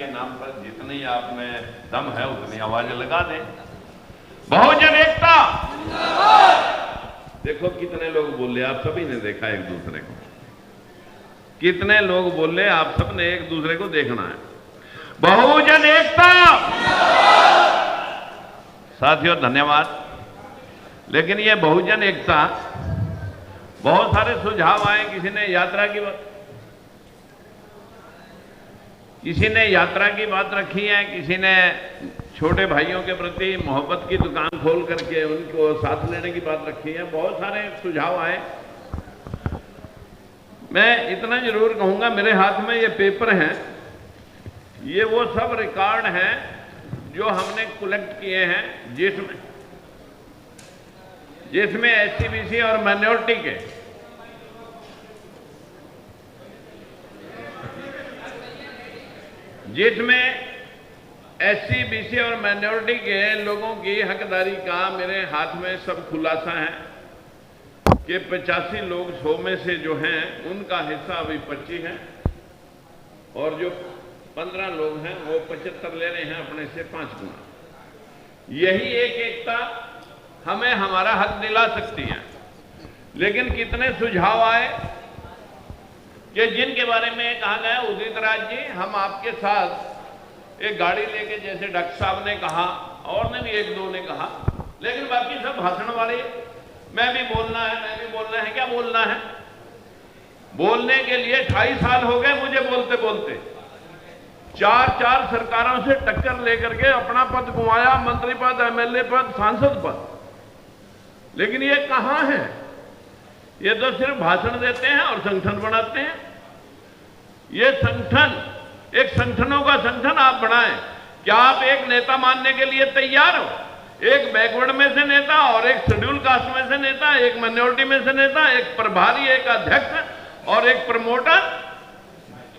के नाम पर जितनी आप में दम है उतनी आवाज लगा दें। बहुजन एकता। देखो कितने लोग बोले, आप सभी ने देखा एक दूसरे को, कितने लोग बोले, आप सब ने एक दूसरे को देखना है। बहुजन एकता। साथियों धन्यवाद। लेकिन ये बहुजन एकता, बहुत सारे सुझाव आए। किसी ने यात्रा की बात रखी है, किसी ने छोटे भाइयों के प्रति मोहब्बत की दुकान खोल करके उनको साथ लेने की बात रखी है। बहुत सारे सुझाव आए। मैं इतना जरूर कहूंगा, मेरे हाथ में ये पेपर हैं, ये वो सब रिकॉर्ड हैं जो हमने कलेक्ट किए हैं, जिसमें एससी बीसी और माइनॉरिटी के और माइनॉरिटी के लोगों की हकदारी का मेरे हाथ में सब खुलासा है कि 85 लोग 100 में से जो हैं उनका हिस्सा अभी 25 है और जो 15 लोग हैं वो 75 ले रहे हैं अपने से 5 गुना। यही एक एकता हमें हमारा हक दिला सकती है। लेकिन कितने सुझाव आए कि जिनके बारे में कहा गया, उदित राज जी हम आपके साथ एक गाड़ी लेके, जैसे डॉक्टर साहब ने कहा और ने भी एक दो ने कहा, लेकिन बाकी सब भाषण वाले, मैं भी बोलना है। क्या बोलना है? बोलने के लिए 28 साल हो गए मुझे बोलते बोलते। 4 सरकारों से टक्कर लेकर के अपना पद गुमाया, मंत्री पद, एमएलए पद, सांसद पद। लेकिन ये कहां है? ये तो सिर्फ भाषण देते हैं और संगठन बनाते हैं। ये संगठन, एक संगठनों का संगठन आप बनाएं। क्या आप एक नेता मानने के लिए तैयार हो? एक बैकवर्ड में से नेता और एक शेड्यूल कास्ट में से नेता, एक माइनॉरिटी में से नेता, एक प्रभारी, एक अध्यक्ष और एक प्रमोटर।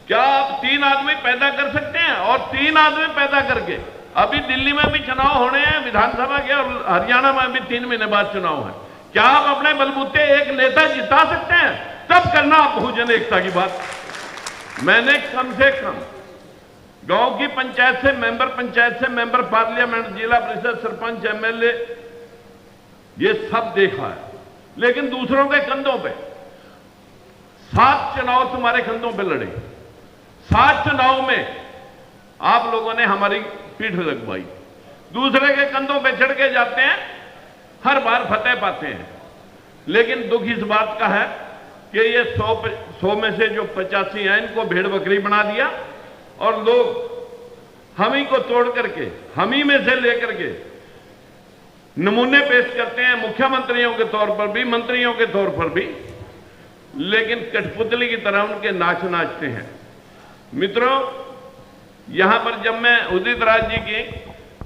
क्या आप 3 आदमी पैदा कर सकते हैं? और 3 आदमी पैदा करके, अभी दिल्ली में भी चुनाव होने हैं विधानसभा के और हरियाणा में भी 3 महीने बाद चुनाव है। क्या आप अपने बलबूते एक नेता जिता सकते हैं? तब करना आप बहुजन एकता की बात। मैंने कम से कम गांव की पंचायत से मेंबर पार्लियामेंट, जिला परिषद, सरपंच, एमएलए, ये सब देखा है। लेकिन दूसरों के कंधों पे 7 चुनाव तुम्हारे कंधों पे लड़े। 7 चुनाव में आप लोगों ने हमारी पीठ लगवाई। दूसरे के कंधों पे चढ़ के जाते हैं, हर बार फतेह पाते हैं। लेकिन दुख इस बात का है कि ये 100 में से जो 85 हैं इनको भेड़ बकरी बना दिया और लोग हम ही को तोड़ करके, हम ही में से लेकर के नमूने पेश करते हैं, मुख्यमंत्रियों के तौर पर भी, मंत्रियों के तौर पर भी, लेकिन कठपुतली की तरह उनके नाच नाचते हैं। मित्रों, यहां पर जब मैं उदित राज जी की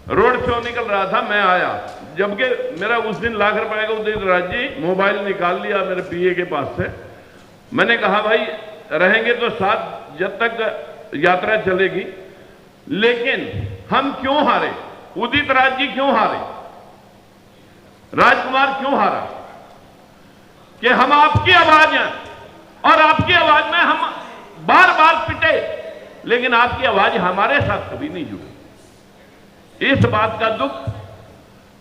रोड शो निकल रहा था, मैं आया, जबकि मेरा उस दिन लाख रुपए का उदित राज जी मोबाइल निकाल लिया मेरे पीए के पास से। मैंने कहा भाई रहेंगे तो साथ जब तक यात्रा चलेगी, लेकिन हम क्यों हारे? उदित राज जी क्यों हारे? राजकुमार क्यों हारा? कि हम आपकी आवाज हैं और आपकी आवाज में हम बार बार पिटे, लेकिन आपकी आवाज हमारे साथ कभी नहीं जुड़ी। इस बात का दुख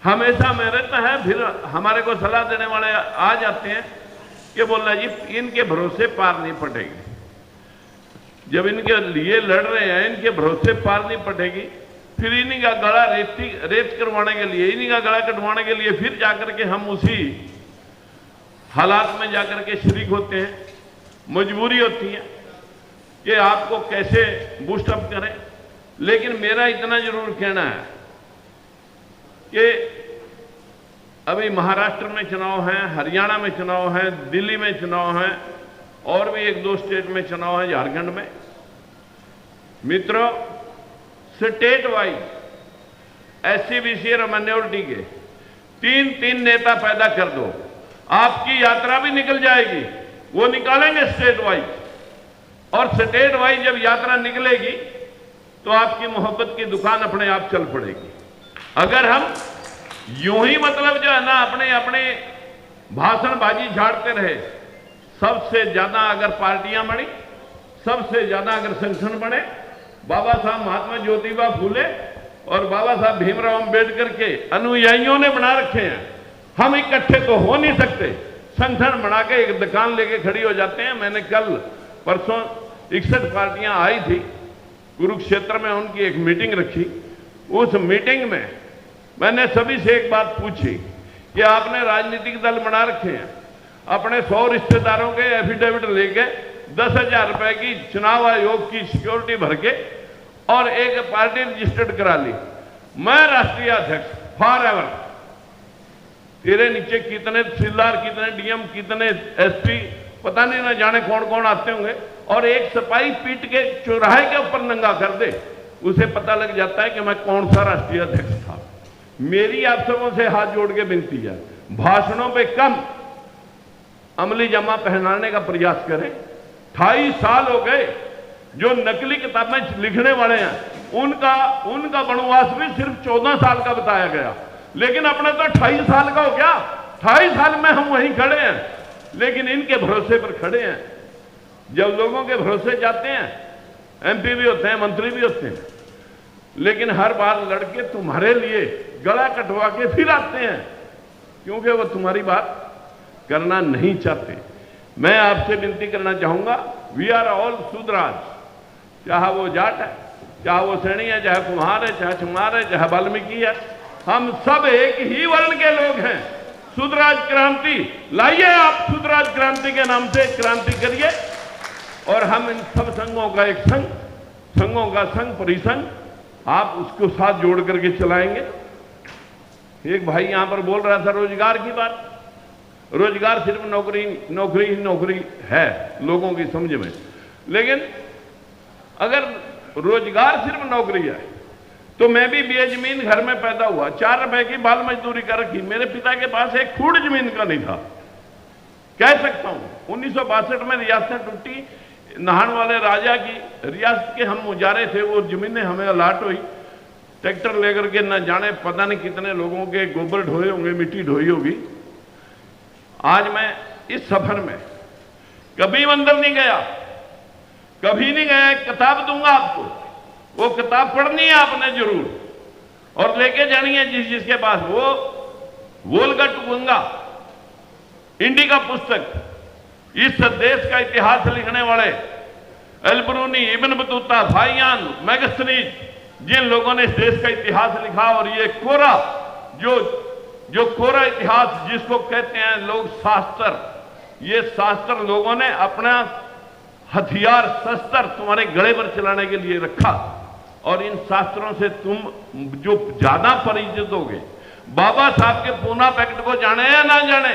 हमेशा में रहता है। फिर हमारे को सलाह देने वाले आ जाते हैं कि बोलना जी इनके भरोसे पार नहीं पड़ेगी। जब इनके लिए लड़ रहे हैं, इनके भरोसे पार नहीं पड़ेगी, फिर इन्हीं का गला रेत करवाने के लिए, इन्हीं का गला कटवाने के लिए फिर जाकर के हम उसी हालात में जाकर के शरीक होते हैं। मजबूरी होती है कि आपको कैसे बूस्ट अप करें। लेकिन मेरा इतना जरूर कहना है कि अभी महाराष्ट्र में चुनाव है, हरियाणा में चुनाव है, दिल्ली में चुनाव है और भी 1-2 स्टेट में चुनाव है, झारखंड में। मित्रों, स्टेट वाइज एससी बीसी और माइनॉरिटी के 3 नेता पैदा कर दो, आपकी यात्रा भी निकल जाएगी। वो निकालेंगे स्टेट वाइज, और स्टेट वाइज जब यात्रा निकलेगी तो आपकी मोहब्बत की दुकान अपने आप चल पड़ेगी। अगर हम यूं ही मतलब जो है ना अपने भाषणबाजी झाड़ते रहे, सबसे ज्यादा अगर पार्टियां बनी, सबसे ज्यादा अगर संगठन बने, बाबा साहब महात्मा ज्योतिबा फूले और बाबा साहब भीमराव अंबेडकर के अनुयायियों ने बना रखे हैं। हम इकट्ठे तो हो नहीं सकते, संगठन बना के एक दुकान लेके खड़ी हो जाते हैं। मैंने कल परसों 61 पार्टियां आई थी कुरुक्षेत्र में, उनकी एक मीटिंग रखी। उस मीटिंग में मैंने सभी से एक बात पूछी कि आपने राजनीतिक दल बना रखे हैं, अपने 100 रिश्तेदारों के एफिडेविट लेके 10,000 रुपए की चुनाव आयोग की सिक्योरिटी भर के और एक पार्टी रजिस्टर्ड करा ली। मैं राष्ट्रीय अध्यक्ष फॉर एवर, तेरे नीचे कितने तहसीलदार, कितने डीएम, कितने एसपी, पता नहीं ना जाने कौन कौन आते होंगे, और एक सिपाही पीट के चौराहे के ऊपर नंगा कर दे, उसे पता लग जाता है कि मैं कौन सा राष्ट्रीय अध्यक्ष था। मेरी आप सबों से हाथ जोड़ के विनती है, भाषणों पे कम अमली जमा पहनाने का प्रयास करें। 28 साल हो गए, जो नकली किताबें लिखने वाले हैं उनका वनवास भी सिर्फ 14 साल का बताया गया, लेकिन अपने तो 28 साल का हो गया। 28 साल में हम वहीं खड़े हैं, लेकिन इनके भरोसे पर खड़े हैं। जब लोगों के भरोसे जाते हैं, एमपी भी होते हैं, मंत्री भी होते हैं, लेकिन हर बार लड़के तुम्हारे लिए गला कटवा के फिर आते हैं, क्योंकि वो तुम्हारी बात करना नहीं चाहते। मैं आपसे विनती करना चाहूंगा, वी आर ऑल शूद्राज, चाहे वो जाट है, चाहे वो सैनी है, चाहे कुम्हार है, चाहे चमार है, चाहे वाल्मीकि है, हम सब एक ही वर्ण के लोग हैं। शूद्राज क्रांति लाइए, आप शूद्राज क्रांति के नाम से क्रांति करिए, और हम इन सब संघों का एक संघ, संघों का संघ, परिसंघ, आप उसको साथ जोड़ करके चलाएंगे। एक भाई यहां पर बोल रहा था रोजगार की बात। रोजगार सिर्फ नौकरी नौकरी ही नौकरी है लोगों की समझ में, लेकिन अगर रोजगार सिर्फ नौकरी है तो मैं भी बेजमीन घर में पैदा हुआ, 4 रुपए की बाल मजदूरी कर रखी। मेरे पिता के पास एक फुट जमीन का नहीं था। कह सकता हूं 1962 में रियासतें टूटी, नहान वाले राजा की रियासत के हम मुजारे थे, वो जमीनें हमें अलाट हुई। ट्रैक्टर लेकर के न जाने पता नहीं कितने लोगों के गोबर ढोए होंगे, मिट्टी ढोई होगी। आज मैं इस सफर में कभी मंदिर नहीं गया, कभी नहीं गया। एक किताब दूंगा आपको, वो किताब पढ़नी है आपने जरूर, और लेके जानी है जिसके पास, वो वोल्गा टू गंगा इंडिका पुस्तक, इस देश का इतिहास लिखने वाले एल्बरूनी, इब्न बतूता, फाहियान, मैगस्नीज, जिन लोगों ने इस देश का इतिहास लिखा, और ये कोरा जो कोरा इतिहास जिसको कहते हैं लोग शास्त्र, ये शास्त्र लोगों ने अपना हथियार शस्त्र तुम्हारे गले पर चलाने के लिए रखा, और इन शास्त्रों से तुम जो ज्यादा परिचित होगे, बाबा साहब के पूना पैक्ट को जाने या ना जाने,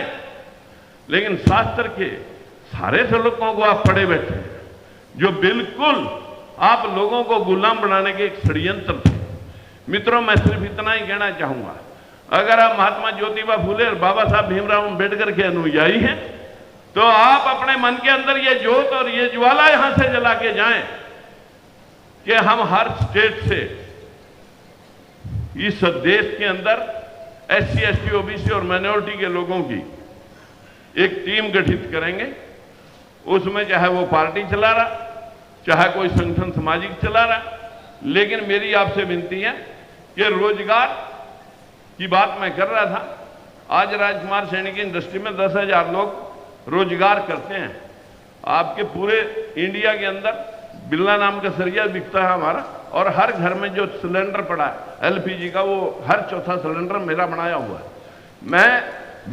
लेकिन शास्त्र के सारे श्लोकों को आप पढ़े बैठे हैं, जो बिल्कुल आप लोगों को गुलाम बनाने के एक षड्यंत्र थे। मित्रों, मैं सिर्फ इतना ही कहना चाहूंगा, अगर आप महात्मा ज्योतिबा फूले और बाबा साहब भीमराव अंबेडकर के अनुयायी हैं, तो आप अपने मन के अंदर ये जोत और ये ज्वाला यहां से जला के जाएं कि हम हर स्टेट से इस देश के अंदर SC, ST, OBC और माइनॉरिटी के लोगों की एक टीम गठित करेंगे। उसमें चाहे वो पार्टी चला रहा, चाहे कोई संगठन सामाजिक चला रहा, लेकिन मेरी आपसे विनती है कि रोजगार की बात मैं कर रहा था। आज राजकुमार सैनी की इंडस्ट्री में 10,000 लोग रोजगार करते हैं। आपके पूरे इंडिया के अंदर बिल्ला नाम का सरिया बिकता है हमारा, और हर घर में जो सिलेंडर पड़ा है LPG का, वो हर चौथा सिलेंडर मेरा बनाया हुआ है। मैं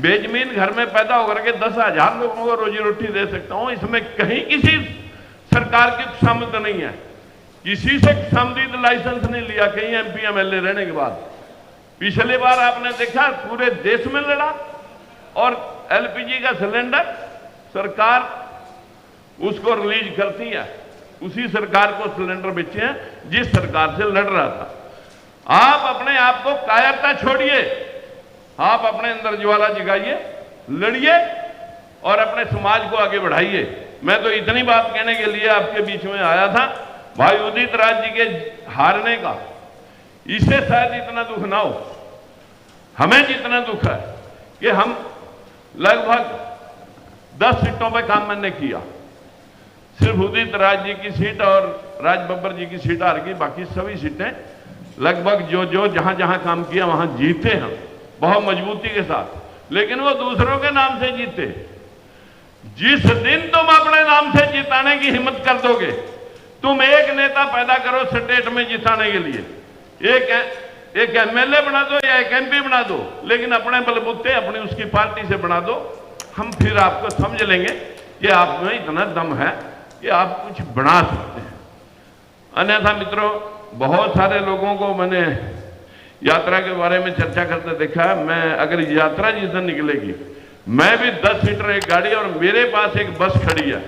बेजमीन घर में पैदा होकर के 10,000 लोगों को रोजी रोटी दे सकता हूं। इसमें कहीं किसी सरकार की खुशामद नहीं है, किसी से खुशामदीद लाइसेंस नहीं लिया कहीं MP MLA रहने के बाद। पिछली बार आपने देखा पूरे देश में लड़ा, और LPG का सिलेंडर सरकार उसको रिलीज करती है, उसी सरकार को सिलेंडर बेचे हैं जिस सरकार से लड़ रहा था। आप अपने आप को कायरता छोड़िए, आप अपने अंदर ज्वाला जगाइए, लड़िए और अपने समाज को आगे बढ़ाइए। मैं तो इतनी बात कहने के लिए आपके बीच में आया था। भाई उदित राज जी के हारने का इसे शायद इतना दुख ना हो, हमें जितना दुख है कि हम लगभग 10 सीटों पे काम मैंने किया। सिर्फ उदित राज जी की सीट और राज बब्बर जी की सीट हार गई, बाकी सभी सीटें लगभग जो जहां जहां काम किया वहां जीते हैं बहुत मजबूती के साथ। लेकिन वो दूसरों के नाम से जीते। जिस दिन तुम अपने नाम से जिताने की हिम्मत कर दोगे, तुम एक नेता पैदा करो स्टेट में जिताने के लिए, एक एमएलए बना दो या एक एमपी बना दो, लेकिन अपने बलबूते अपनी उसकी पार्टी से बना दो, हम फिर आपको समझ लेंगे कि आप में इतना दम है कि आप कुछ बना सकते हैं। अन्यथा मित्रों, बहुत सारे लोगों को मैंने यात्रा के बारे में चर्चा करते देखा है। मैं अगर यात्रा जिस दिन निकलेगी, मैं भी 10 सीटर एक गाड़ी और मेरे पास एक बस खड़ी है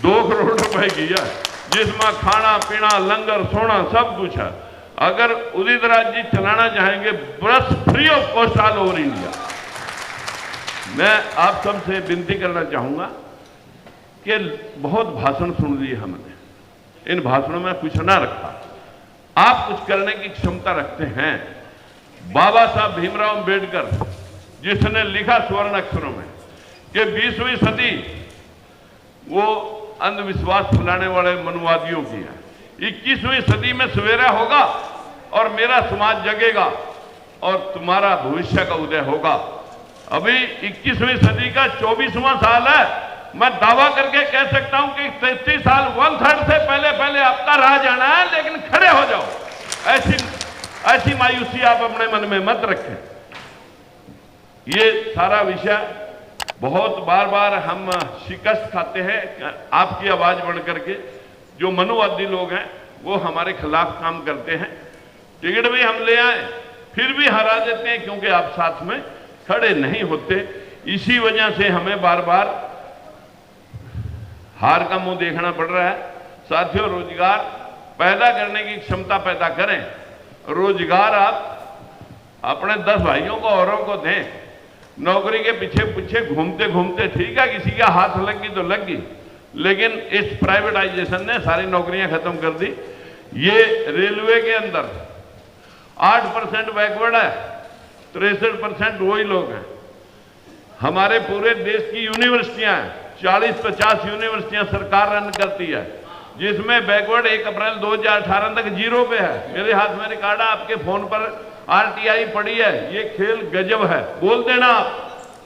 2 करोड़ रुपए की है, जिसमें खाना पीना लंगर सोना सब कुछ है। अगर उदित राज जी चलाना चाहेंगे बस free of cost all over India. मैं आप सबसे विनती करना चाहूंगा कि बहुत भाषण सुन लिए हमने, इन भाषणों में कुछ ना रखा। आप कुछ करने की क्षमता रखते हैं। बाबा साहब भीमराव अंबेडकर जिसने लिखा स्वर्ण अक्षरों में कि 20वीं सदी वो अंधविश्वास फैलाने वाले मनुवादियों की है, 21वीं सदी में सवेरा होगा और मेरा समाज जगेगा और तुम्हारा भविष्य का उदय होगा। अभी 21वीं सदी का 24वां साल है। मैं दावा करके कह सकता हूं कि 33 साल 1/3 से पहले आपका राह जाना है, लेकिन खड़े हो जाओ। ऐसी मायूसी आप अपने मन में मत रखें। ये सारा विषय बहुत बार बार हम शिकस्त खाते हैं आपकी आवाज बढ़ करके। जो मनुवादी लोग हैं वो हमारे खिलाफ काम करते हैं। टिकट भी हम ले आए फिर भी हरा देते हैं, क्योंकि आप साथ में खड़े नहीं होते। इसी वजह से हमें बार बार हार का मुंह देखना पड़ रहा है। साथियों, रोजगार पैदा करने की क्षमता पैदा करें। रोजगार आप अपने 10 भाइयों को औरों को दें। नौकरी के पीछे घूमते घूमते ठीक है, किसी का हाथ लग गई तो लग गई, लेकिन इस प्राइवेटाइजेशन ने सारी नौकरियां खत्म कर दी। ये रेलवे के अंदर 8% बैकवर्ड है, 63% वही लोग हैं। हमारे पूरे देश की यूनिवर्सिटियां हैं, 40-50 यूनिवर्सिटियां सरकार रन करती है, जिसमें बैकवर्ड 1 अप्रैल 2018 तक 0 पे है। मेरे हाथ में रिकॉर्ड है, आपके फोन पर आरटीआई पड़ी है। ये खेल गजब है, बोल देना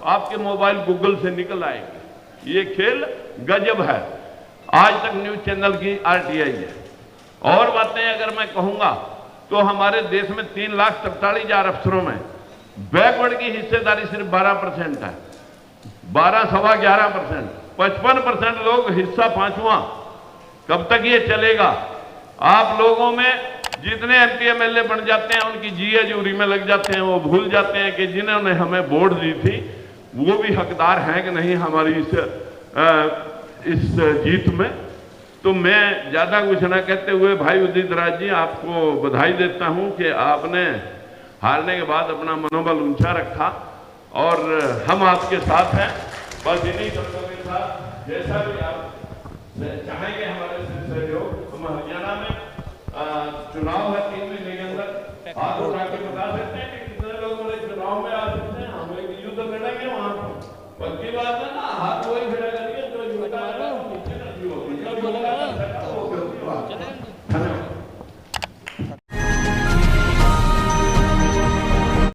आपके मोबाइल गूगल से निकल आएगी। ये खेल गजब है। आज तक न्यूज चैनल की आरटीआई है। और बातें अगर मैं कहूंगा तो हमारे देश में 3,43,000 अफसरों में बैकवर्ड की हिस्सेदारी सिर्फ 12% है, 12-11%। 55% लोग हिस्सा 5वां। कब तक ये चलेगा? आप लोगों में जितने एमपी एमएलए बन जाते हैं उनकी जीए जूरी में लग जाते हैं। वो भूल जाते हैं कि जिन्होंने हमें वोट दी थी वो भी हकदार हैं कि नहीं हमारी इस जीत में। तो मैं ज्यादा कुछ ना कहते हुए भाई उदित राज जी, आपको बधाई देता हूं कि आपने हारने के बाद अपना मनोबल ऊंचा रखा और हम आपके साथ हैं। बस इन्हीं शब्दों के साथ जैसा भी आप चाहेंगे हमारे से सहयोग। हम हरियाणा में चुनाव है 3 महीने के अंदर, हाथ उठा के बता सकते